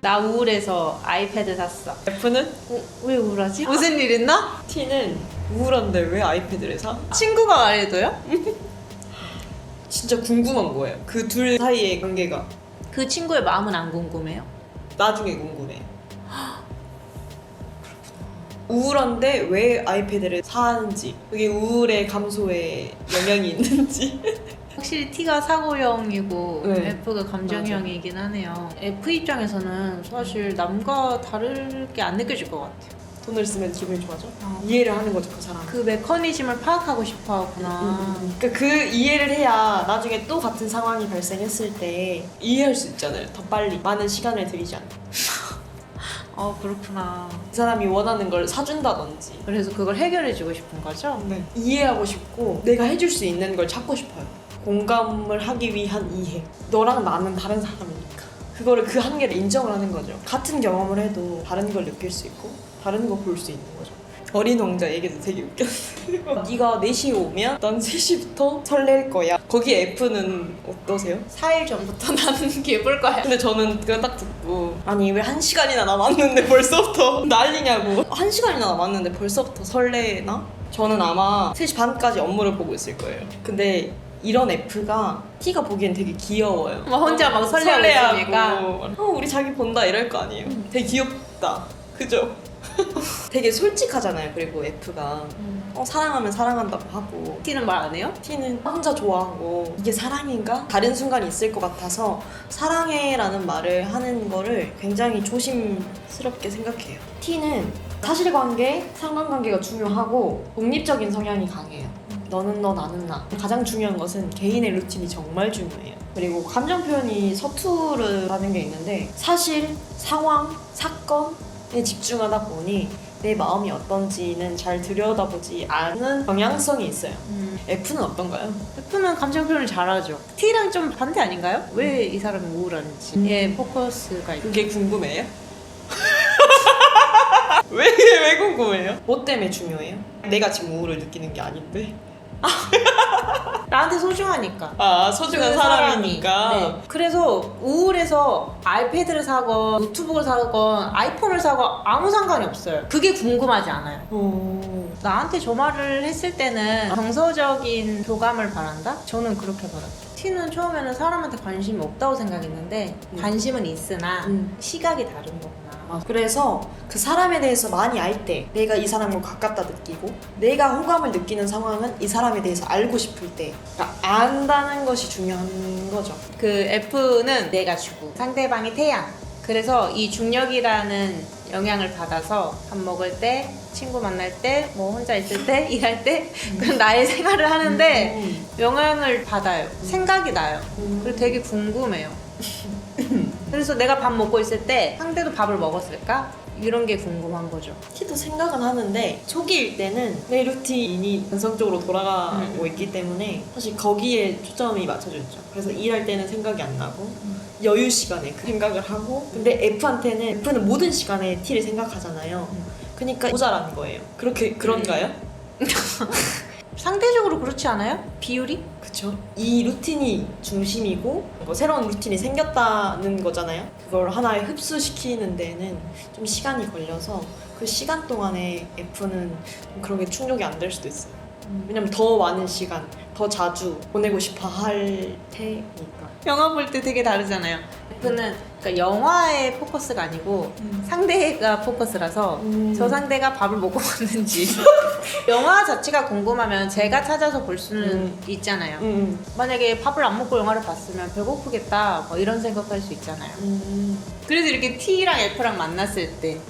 나 우울해서 아이패드 샀어. F는? 왜 우울하지? 무슨 일 있나? T는 우울한데 왜 아이패드를 사? 친구가 말해줘요? 진짜 궁금한 거예요. 그 둘 사이의 관계가 그 친구의 마음은 안 궁금해요? 나중에 궁금해. 우울한데 왜 아이패드를 사는지, 그게 우울의 감소에 영향이 있는지. 확실히 T가 사고형이고 네. F가 감정형이긴 하네요. F 입장에서는 사실 남과 다를 게 안 느껴질 것 같아요. 돈을 쓰면 기분이 좋아져? 이해를 하는 거죠, 그 사람. 그 메커니즘을 파악하고 싶어 하구나. 그러니까 그 이해를 해야 나중에 또 같은 상황이 발생했을 때 이해할 수 있잖아요. 더 빨리 많은 시간을 들이지 않고. 그렇구나. 그 사람이 원하는 걸 사준다든지. 그래서 그걸 해결해주고 싶은 거죠? 네. 이해하고 싶고 내가 해줄 수 있는 걸 찾고 싶어요. 공감을 하기 위한 이해. 너랑 나는 다른 사람이니까. 그거를 그 한계를 인정을 하는 거죠. 같은 경험을 해도 다른 걸 느낄 수 있고 다른 거 볼 수 있는 거죠. 어린 왕자 얘기도 되게 웃겼어요. 네가 4시에 오면 난 3시부터 설렐 거야. 거기 F는 어떠세요? 4일 전부터 나는 개볼 거야. 근데 저는 그거 딱 듣고 아니 왜 1시간이나 남았는데 벌써부터 난리냐고. 1시간이나 남았는데 벌써부터 설레나? 저는 아마 3시 반까지 업무를 보고 있을 거예요. 근데 이런 F가 T가 보기엔 되게 귀여워요. 막 혼자 막 설레하고 있으니까. 우리 자기 본다 이럴 거 아니에요. 되게 귀엽다. 그죠? 되게 솔직하잖아요. 그리고 F가 사랑하면 사랑한다고 하고, T는 말 안 해요? T는 혼자 좋아하고 이게 사랑인가? 다른 순간이 있을 것 같아서 사랑해라는 말을 하는 거를 굉장히 조심스럽게 생각해요. T는 사실관계, 상관관계가 중요하고 독립적인 성향이 강해요. 너는 너, 나는 나. 가장 중요한 것은 개인의 루틴이 정말 중요해요. 그리고 감정 표현이 서투르다는 게 있는데 사실, 상황, 사건에 집중하다 보니 내 마음이 어떤지는 잘 들여다보지 않는 경향성이 있어요. F는 어떤가요? F는 감정 표현을 잘하죠. T랑 좀 반대 아닌가요? 왜 이 사람이 우울한지. 예, 포커스가 있고. 그게 궁금해요? 왜 궁금해요? 뭐 때문에 중요해요? 내가 지금 우울을 느끼는 게 아닌데. 나한테 소중하니까. 소중한 그 사람이니까. 네. 그래서 우울해서 아이패드를 사건 노트북을 사건 아이폰을 사건 아무 상관이 없어요. 그게 궁금하지 않아요. 나한테 저 말을 했을 때는 정서적인 교감을 바란다? 저는 그렇게 바랐죠. T는 처음에는 사람한테 관심이 없다고 생각했는데 관심은 있으나 시각이 다른 거구나. 그래서 그 사람에 대해서 많이 알 때 내가 이 사람을 가깝다 느끼고 내가 호감을 느끼는 상황은 이 사람에 대해서 알고 싶을 때, 그러니까 안다는 것이 중요한 거죠. 그 F는 내가 주고 상대방이 태양. 그래서 이 중력이라는 영향을 받아서 밥 먹을 때, 친구 만날 때, 뭐 혼자 있을 때, 일할 때 그런 나의 생활을 하는데 영향을 받아요. 생각이 나요. 그리고 되게 궁금해요. 그래서 내가 밥 먹고 있을 때 상대도 밥을 먹었을까? 이런 게 궁금한 거죠. T도 생각은 하는데 초기일 때는 내 루틴이 전성적으로 돌아가고 있기 때문에 사실 거기에 초점이 맞춰져 있죠. 그래서 일할 때는 생각이 안 나고 여유 시간에 그 생각을 하고, 근데 F는 모든 시간에 T를 생각하잖아요. 그러니까 모자란 거예요. 그런가요? 상대적으로 그렇지 않아요? 비율이? 그쵸. 이 루틴이 중심이고 새로운 루틴이 생겼다는 거잖아요. 그걸 하나에 흡수시키는 데는 좀 시간이 걸려서 그 시간 동안에 F는 좀 그런 게 충족이 안 될 수도 있어요. 왜냐면 더 많은 시간, 더 자주 보내고 싶어 할 테니까. 영화 볼 때 되게 다르잖아요. F는 그러니까 영화의 포커스가 아니고 상대가 포커스라서 저 상대가 밥을 먹고 왔는지 영화 자체가 궁금하면 제가 찾아서 볼 수는 있잖아요. 만약에 밥을 안 먹고 영화를 봤으면 배고프겠다 뭐 이런 생각할 수 있잖아요. 그래서 이렇게 T랑 F랑 만났을 때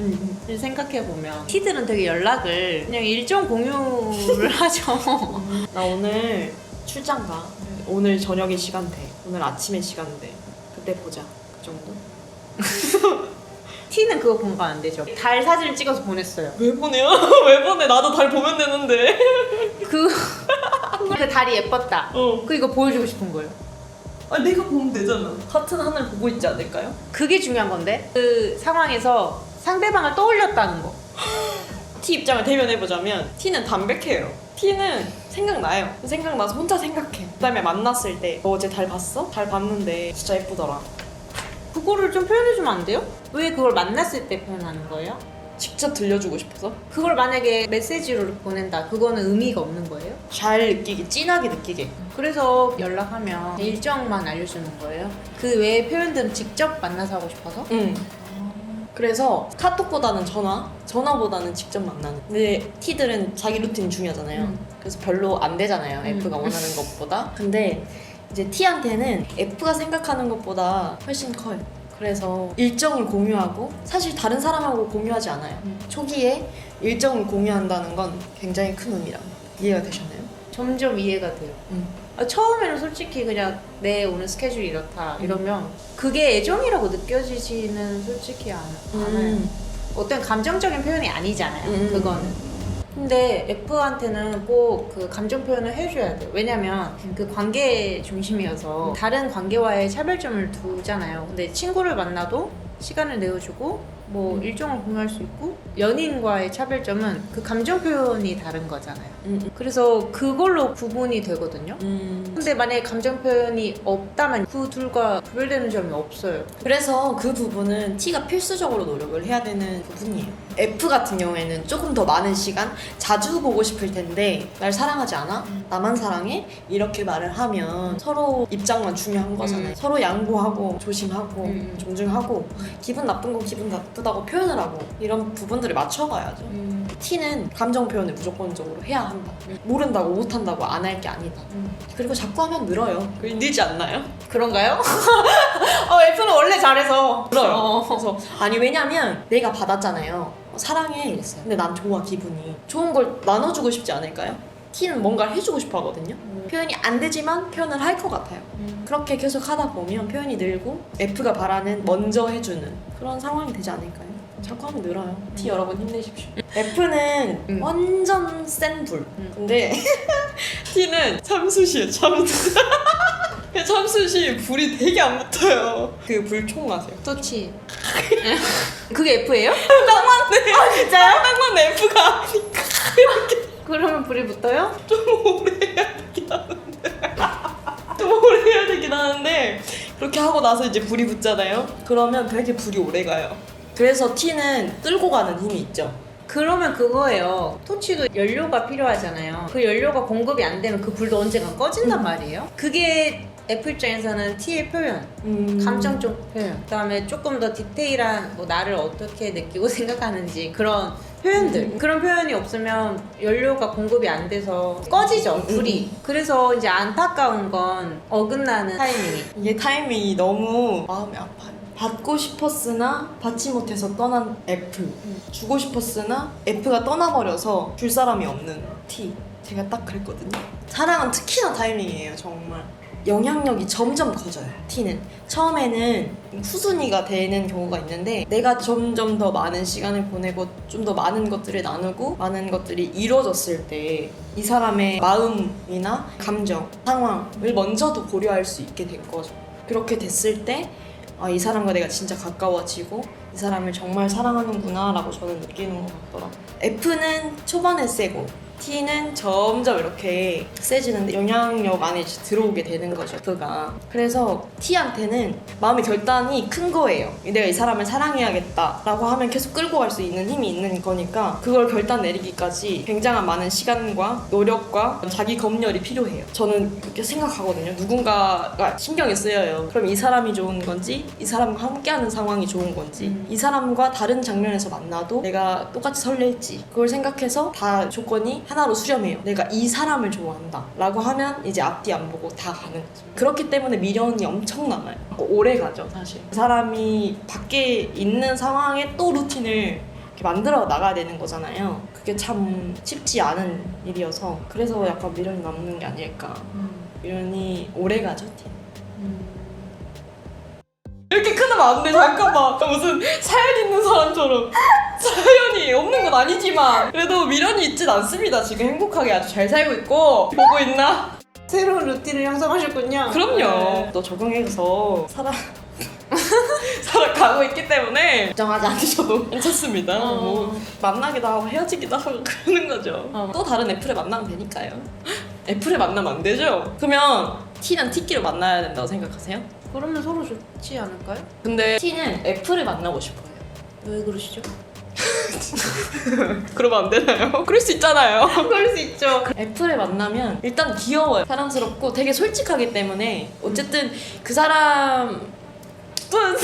생각해보면 T들은 되게 연락을 그냥 일정 공유를 하죠. 나 오늘 출장 가. 오늘 저녁에 시간 돼. 오늘 아침에 시간 돼. 그때 보자. 그 정도? T는 그거 공감 안 되죠. 달 사진을 찍어서 보냈어요. 왜 보내요? 왜 보내? 나도 달 보면 되는데. 그 달이 예뻤다. 그 이거 보여주고 싶은 거예요. 내가 보면 되잖아. 같은 하늘 보고 있지 않을까요? 그게 중요한 건데 그 상황에서 상대방을 떠올렸다는 거. T 입장을 대변해보자면 T는 담백해요. T는 생각나요. 생각나서 혼자 생각해. 그 다음에 만났을 때 너 어제 달 봤어? 달 봤는데 진짜 예쁘더라. 그거를 좀 표현해주면 안 돼요? 왜 그걸 만났을 때 표현하는 거예요? 직접 들려주고 싶어서 그걸 만약에 메시지로 보낸다, 그거는 의미가 없는 거예요? 잘 느끼게, 진하게 느끼게. 그래서 연락하면 일정만 알려주는 거예요? 그 외의 표현들은 직접 만나서 하고 싶어서? 그래서 카톡보다는 전화보다는 직접 만나는. 근데 T들은 자기 루틴이 중요하잖아요. 그래서 별로 안 되잖아요. F가 원하는 것보다. 근데 이제 T한테는 F가 생각하는 것보다 훨씬 커요. 그래서 일정을 공유하고, 사실 다른 사람하고 공유하지 않아요. 초기에 일정을 공유한다는 건 굉장히 큰 의미랍니다. 이해가 되셨나요? 점점 이해가 돼요. 처음에는 솔직히 그냥 내 오늘 스케줄이 이렇다 이러면 그게 애정이라고 느껴지지는 솔직히 않아요. 어떤 감정적인 표현이 아니잖아요. 그거는. 근데 F한테는 꼭 그 감정 표현을 해줘야 돼요. 왜냐면 그 관계 중심이어서 다른 관계와의 차별점을 두잖아요. 근데 친구를 만나도 시간을 내어주고 뭐 일정을 공유할 수 있고, 연인과의 차별점은 그 감정 표현이 다른 거잖아요. 그래서 그걸로 구분이 되거든요. 근데 만약에 감정 표현이 없다면 그 둘과 구별되는 점이 없어요. 그래서 그 부분은 T가 필수적으로 노력을 해야 되는 부분이에요. F 같은 경우에는 조금 더 많은 시간, 자주 보고 싶을 텐데 날 사랑하지 않아? 나만 사랑해? 이렇게 말을 하면 서로 입장만 중요한 거잖아요. 서로 양보하고 조심하고 존중하고, 기분 나쁜 건 기분 나쁘다고 표현을 하고, 이런 부분들을 맞춰가야죠. T는 감정 표현을 무조건적으로 해야 한다. 모른다고 못한다고 안 할 게 아니다. 그리고 자꾸 하면 늘어요. 늘지 않나요? 그런가요? F는 원래 잘해서 늘어요. 그래서 아니, 왜냐면 내가 받았잖아요. 사랑해 이랬어요. 근데 난 좋아, 기분이 좋은 걸 나눠주고 싶지 않을까요? T는 뭔가를 해주고 싶어 하거든요. 표현이 안 되지만 표현을 할 것 같아요. 그렇게 계속 하다 보면 표현이 늘고 F가 바라는 먼저 해주는 그런 상황이 되지 않을까요? 자꾸 하면 늘어요. T 여러분 힘내십시오. F는 완전 센 불. 근데 T는 참수시에요. 참수. 참수시 불이 되게 안 붙어요. 그 불총 아세요? 터치. 그게 F예요? 딱 맞네. 아 진짜요? 딱 맞네. F가 아니까. 그러면 불이 붙어요? 좀 오래 해야 되긴 하는데. 좀 오래 해야 되긴 하는데, 그렇게 하고 나서 이제 불이 붙잖아요. 그러면 되게 불이 오래 가요. 그래서 T는 끌고 가는 힘이 있죠. 그러면 그거예요. 토치도 연료가 필요하잖아요. 그 연료가 공급이 안 되면 그 불도 언젠가 꺼진단 말이에요. 그게 F 입장에서는 T의 표현, 감정적 표현, 그다음에 조금 더 디테일한 뭐 나를 어떻게 느끼고 생각하는지 그런 표현들. 그런 표현이 없으면 연료가 공급이 안 돼서 꺼지죠, 불이. 그래서 이제 안타까운 건 어긋나는 타이밍이. 이게 타이밍이 너무 마음이 아파요. 받고 싶었으나 받지 못해서 떠난 F, 주고 싶었으나 F가 떠나버려서 줄 사람이 없는 T. 제가 딱 그랬거든요. 사랑은 특히나 타이밍이에요, 정말. 영향력이 점점 커져요. T는 처음에는 후순위가 되는 경우가 있는데, 내가 점점 더 많은 시간을 보내고 좀 더 많은 것들을 나누고 많은 것들이 이루어졌을 때 이 사람의 마음이나 감정, 상황을 먼저도 고려할 수 있게 된 거죠. 그렇게 됐을 때 이 사람과 내가 진짜 가까워지고 이 사람을 정말 사랑하는구나 라고 저는 느끼는 것 같더라고요. F는 초반에 세고 T는 점점 이렇게 세지는데 영향력 안에 이제 들어오게 되는 거죠, F가. 그래서 T한테는 마음의 결단이 큰 거예요. 내가 이 사람을 사랑해야겠다 라고 하면 계속 끌고 갈 수 있는 힘이 있는 거니까 그걸 결단 내리기까지 굉장한 많은 시간과 노력과 자기 검열이 필요해요. 저는 그렇게 생각하거든요. 누군가가 신경이 쓰여요. 그럼 이 사람이 좋은 건지, 이 사람과 함께하는 상황이 좋은 건지, 이 사람과 다른 장면에서 만나도 내가 똑같이 설렐지, 그걸 생각해서 다 조건이 하나로 수렴해요. 내가 이 사람을 좋아한다 라고 하면 이제 앞뒤 안 보고 다 가는 거죠. 그렇기 때문에 미련이 엄청 남아요. 오래 가죠, 사실. 그 사람이 밖에 있는 상황에 또 루틴을 이렇게 만들어 나가야 되는 거잖아요. 그게 참 쉽지 않은 일이어서 그래서 약간 미련이 남는 게 아닐까. 미련이 오래 가죠, 팀. 이렇게 끊으면 안 돼. 잠깐만. 무슨 사연 있는 사람처럼. 사연이 없는 건 아니지만 그래도 미련이 있진 않습니다. 지금 행복하게 아주 잘 살고 있고. 보고 있나? 새로운 루틴을 형성하셨군요. 그럼요. 또 적용해서 살아가고 있기 때문에 걱정하지 않으셔도 괜찮습니다. 뭐 만나기도 하고 헤어지기도 하고 그러는 거죠. 또 다른 F를 만나면 되니까요. F를 만나면 안 되죠? 그러면 T는 T끼로 만나야 된다고 생각하세요? 그러면 서로 좋지 않을까요? 근데 T는 F를 만나고 싶어요. 왜 그러시죠? 그러면 안 되나요? 그럴 수 있잖아요. 그럴 수 있죠. F를 만나면 일단 귀여워요. 사랑스럽고 되게 솔직하기 때문에 어쨌든 그 사람 두분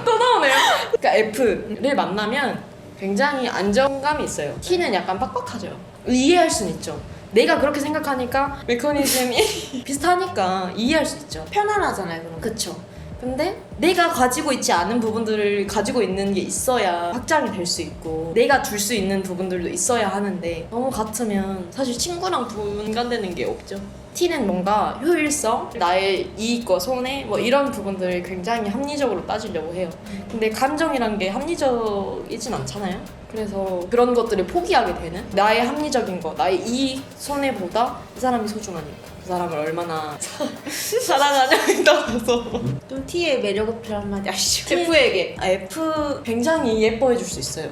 또 나오네요. 그러니까 F를 만나면 굉장히 안정감이 있어요. T는 약간 빡빡하죠. 이해할 수는 있죠. 내가 그렇게 생각하니까 메커니즘이 비슷하니까 이해할 수 있죠. 편안하잖아요, 그럼. 그쵸. 근데 내가 가지고 있지 않은 부분들을 가지고 있는 게 있어야 확장이 될 수 있고 내가 줄 수 있는 부분들도 있어야 하는데 너무 같으면 사실 친구랑 분간되는 게 없죠. T는 뭔가 효율성, 나의 이익과 손해 뭐 이런 부분들을 굉장히 합리적으로 따지려고 해요. 근데 감정이란 게 합리적이진 않잖아요. 그래서 그런 것들을 포기하게 되는 나의 합리적인 거, 나의 이익, 손해보다 이 사람이 소중하니까 그 사람을 얼마나 사랑하냐에 따라서 좀 T의 매력 어필 한마디 하시죠. F에게 F 굉장히 예뻐해 줄 수 있어요.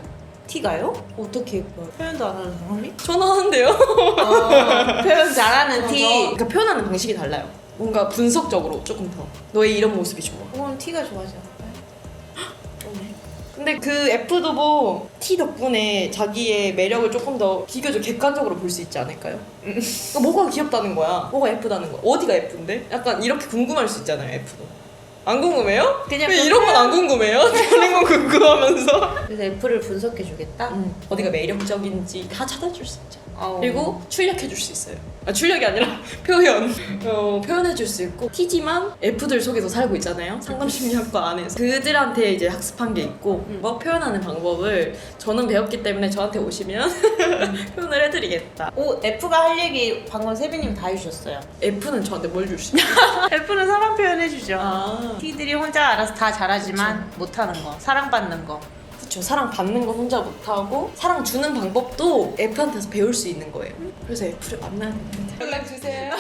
T가요? 어떻게 예뻐요? 표현도 안 하는 사람이? 전화하는데요? 표현 잘하는 T. 그러니까 표현하는 방식이 달라요. 뭔가 분석적으로 조금 더 너의 이런 모습이 좋아. 그건 T가 좋아하지 않을까요? 근데 그 F도 뭐 T 덕분에 자기의 매력을 조금 더 비교적 객관적으로 볼 수 있지 않을까요? 그러니까 뭐가 귀엽다는 거야? 뭐가 예쁘다는 거야? 어디가 예쁜데? 약간 이렇게 궁금할 수 있잖아요, F도. 안 궁금해요? 그냥 왜 이런 건 안 궁금해요? 다른 건 궁금하면서. 그래서 F를 분석해주겠다? 어디가 매력적인지 다 찾아줄 수 있죠. 어. 그리고 출력해줄 수 있어요. 출력이 아니라 표현. 표현해줄 수 있고 T지만 F들 속에서 살고 있잖아요. 상담심리학과 안에서 그들한테 이제 학습한 게 있고 뭐 표현하는 방법을 저는 배웠기 때문에 저한테 오시면 표현을 해드리겠다. 오, F가 할 얘기 방금 세빈님 다 해주셨어요. F는 저한테 뭘 줄 수 있어요? F는 사랑 표현해주죠. 아, T들이 혼자 알아서 다 잘하지만 못하는 거, 사랑받는 거. 그쵸. 사랑 받는 건 혼자 못하고 사랑 주는 방법도 F한테서 배울 수 있는 거예요. 그래서 F를 만나야 됩니다. 연락 주세요.